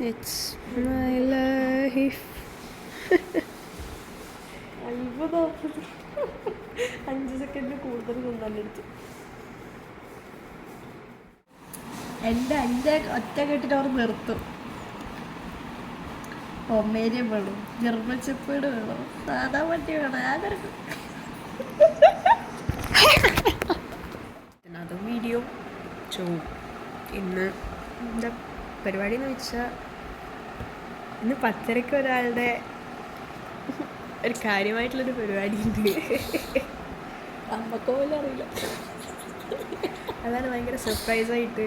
It's my life. 5 second കൂടുതൽ നിന്നടിച്ചു. എൻ്റെ ഒറ്റ കെട്ടിട്ട് അവർ നിർത്തും. ഒമേരിയം വേണം, ജർമ്മൻ ചെപ്പേട് വേണം, സാധാ പട്ടി വേണം. ഞാനൊരു അതും വീഡിയോ ചോവും. ഇന്ന് എന്താ പരിപാടി എന്ന് വെച്ചാൽ, ഇന്ന് 10:30 ഒരാളുടെ ഒരു കാര്യമായിട്ടുള്ളൊരു പരിപാടി ഉണ്ട്. അമ്മക്ക് പോലും അറിയില്ല. അതാണ് ഭയങ്കര സർപ്രൈസായിട്ട്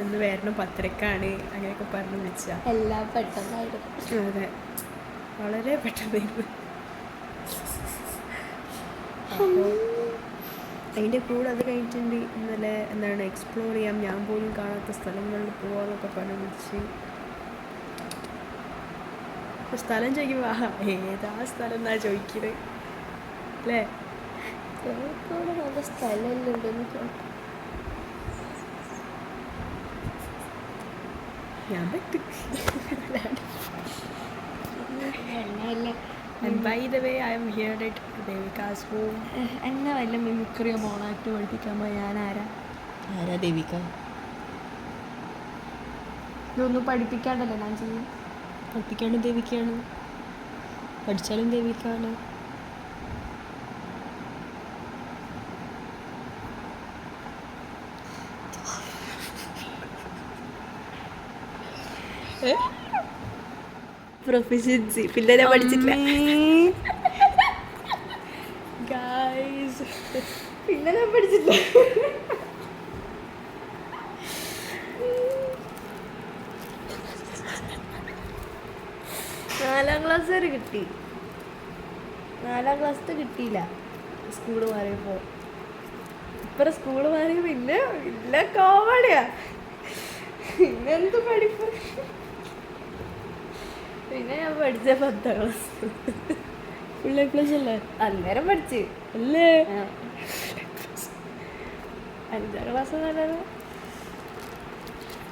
ഒന്ന് വരണം, 10:30 അങ്ങനെയൊക്കെ പറഞ്ഞ് വിളിച്ചാൽ എല്ലാം പെട്ടെന്നായിരുന്നു. അതെ, വളരെ പെട്ടെന്നായിരുന്നു. അപ്പോൾ അതിൻ്റെ കൂടെ അത് കഴിഞ്ഞിട്ടുണ്ട്. ഇന്നലെ എന്താണ് എക്സ്പ്ലോർ ചെയ്യാം, ഞാൻ പോലും കാണാത്ത സ്ഥലങ്ങളിൽ പോകാമെന്നൊക്കെ പറഞ്ഞ് വിളിച്ച്. സ്ഥലം ചോദിക്കുമ്പോൾ ഏതാ സ്ഥലം എന്നാ ചോദിക്കുന്നത് അല്ലേ? കോഴിക്കോട് നല്ല സ്ഥലമല്ലുണ്ടെന്ന് ഞാൻ പറ്റും. And by the way, I am here at Devika's home. എന്നെ വല്ല മിമിക്രിയോ മോണാക്ട് പഠിപ്പിക്കുമ്പോൾ ഞാൻ ആരാ ദേവിക? ഇതൊന്നും പഠിപ്പിക്കാണ്ടല്ലോ ഞാൻ ചെയ്യും. പഠിപ്പിക്കാണ്ട് ദേവികയാണ്, പഠിച്ചാലും ദേവികയാണ്. പ്രൊഫിഷ്യൻസി പിന്നെ ഞാൻ പഠിച്ചിട്ടില്ല ഗായ്സ്, പിന്നെ ഞാൻ പഠിച്ചിട്ടില്ല. 4ാം ക്ലാസ് വരെ കിട്ടി. 4ാം ക്ലാസ്സിൽ കിട്ടിയില്ല സ്കൂള് മാറിയപ്പോൾ. ഇപ്പം സ്കൂള് മാറി പിന്നെ ഇല്ല കോമഡിയാ. പിന്നെന്ത് പഠിപ്പ്? പിന്നെ ഞാൻ പഠിച്ച 10ാം ക്ലാസ് ഫുൾ എ പ്ലസ് അല്ലേ? അന്നേരം പഠിച്ച് അല്ലേ? 5ാം ക്ലാസ് നല്ലത്.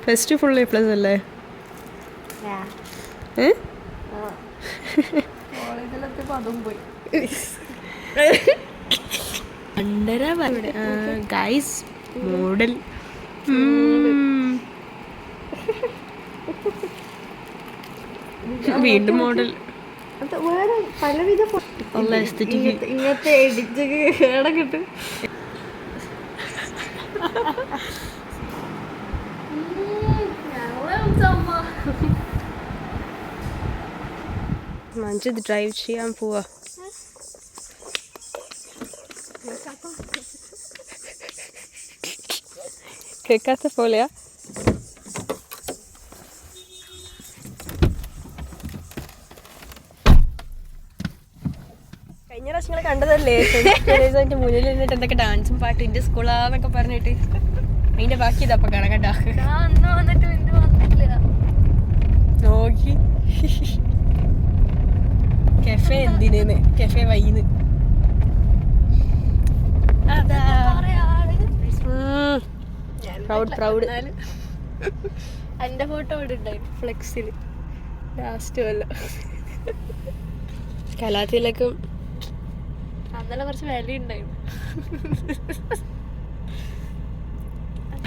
+2 ഫുൾ എ പ്ലസ് അല്ലേ? കോളേജിലെത്തിയപ്പോൾ അതും പോയി. ഗൈസ് മോഡൽ വീണ്ടും മോഡൽ. വേറെ പലവിധ ഇങ്ങനത്തെ എഡിറ്റൊക്കെ കേട കിട്ടും. മഞ്ജിത് ഡ്രൈവ് ചെയ്യാൻ പോവാ. കേൾക്കാത്ത പോലെയാ. കഴിഞ്ഞ പ്രാവശ്യം കണ്ടതല്ലേ അതിന്റെ മുന്നിൽ നിന്നിട്ട് എന്തൊക്കെ ഡാൻസും പാട്ടും എൻ്റെ സ്കൂളാന്നൊക്കെ പറഞ്ഞിട്ട്. അതിന്റെ ബാക്കി ഇതപ്പൊ കണക്കണ്ട നോക്കി. കെഫെ എന്തിന് കെഫെ വൈന്ന് പ്രൗഡ്. എൻ്റെ ഫോട്ടോ ഇവിടെ ഉണ്ടായിരുന്നു ഫ്ലെക്സിൽ ലാസ്റ്റ് വല്ല കലാത്തിലൊക്കെ. അന്നലെ കുറച്ച് വില ഉണ്ടായിരുന്നു.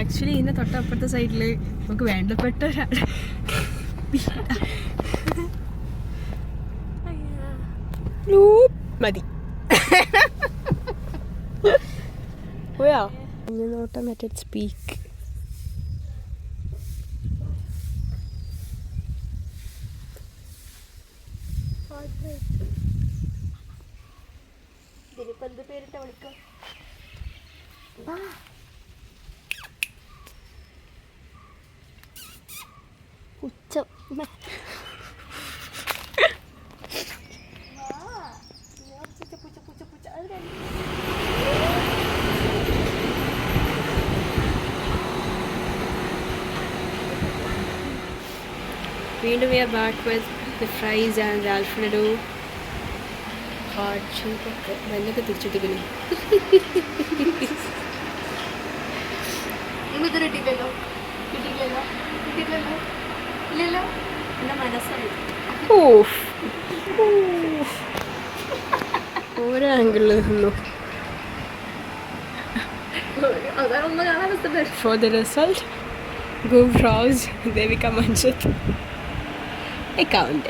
ആക്ച്വലി ഇതിൻ്റെ തൊട്ടപ്പുറത്തെ സൈഡില് നമുക്ക് വേണ്ടപ്പെട്ട ഒരാൾ മതി. പോയാ ഓട്ടോമാറ്റഡ് സ്പീക്ക്. ഇതിനിപ്പോൾ എന്ത് പേരിട്ടാ വിളിക്കാം? ഉച്ചം വീണ്ടും we are back with the fries and Alfredo hot chip ഒക്കെ നല്ലൊക്കെ തിരിച്ചിട്ടില്ലേ. ഇല്ലല്ലോ, എൻ്റെ മനസ്സാണ്. ഓരോ ആംഗിളിൽ നിന്നു. അതൊന്നും കാണാൻ പറ്റുന്നത്. For the result, go browse Devika Manchit account.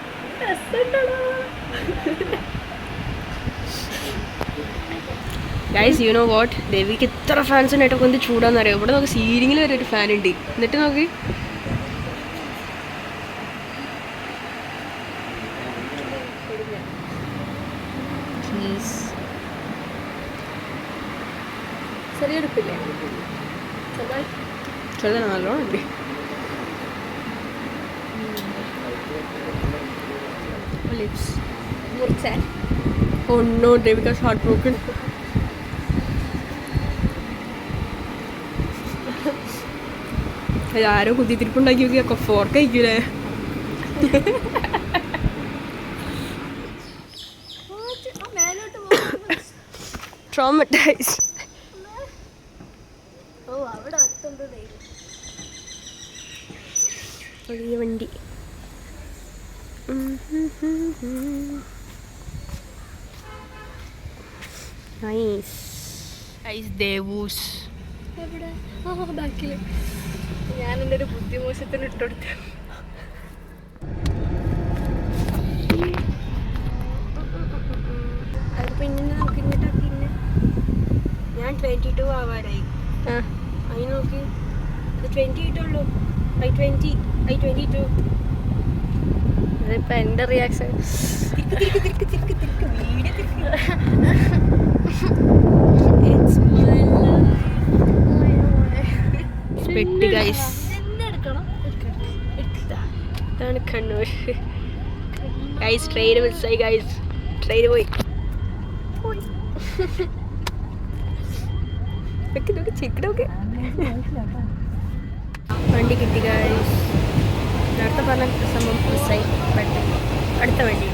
Guys you know what, ദേവിക്ക് എത്ര ഫാൻസിനായിട്ടൊക്കെ എന്ത് ചൂടാന്നറിയാം. ഇവിടെ നോക്കി സീലിങ്ങിൽ വരെ ഒരു ഫാൻ ഉണ്ട്. എന്നിട്ട് നോക്കി ചെറിയെടുപ്പില്ലേ? ചില നല്ലോണം ഉണ്ട്. ലിപ്സ് മുറിച്ചാൽ Oh no, Devika's heartbroken. ആരോ കുത്തിത്തിരിപ്പുണ്ടാക്കി നോക്കിയൊക്കെ ഫോർക്ക് അയക്കൂലേ. Traumatized. വലിയ വണ്ടി. Nice nice Devus. എവിടെ? ബാക്കിൽ ഞാൻ എൻ്റെ ഒരു ബുദ്ധിമോശത്തിന് ഇട്ടുകൊടുത്തു. അത് പിന്നെ നമുക്ക് ഇങ്ങോട്ടാക്കി. ഞാൻ 22 ആവാറായി. അതിന് നോക്കി അത് 28 ഉള്ളൂ. I22. അതിപ്പോൾ എൻ്റെ റിയാക്ഷൻ. പെട്ടി ഗൈസ്. ഇതാണ് കണ്ണൂർ ഗൈസ്. ട്രെയിൻ മിസ്സായി ഗൈസ്. ട്രെയിൻ പോയി. ചിക്കനൊക്കെ വണ്ടി കിട്ടി ഗൈസ്. നേരത്തെ പറഞ്ഞ സംഭവം മിസ്സായി. അടുത്ത വണ്ടി.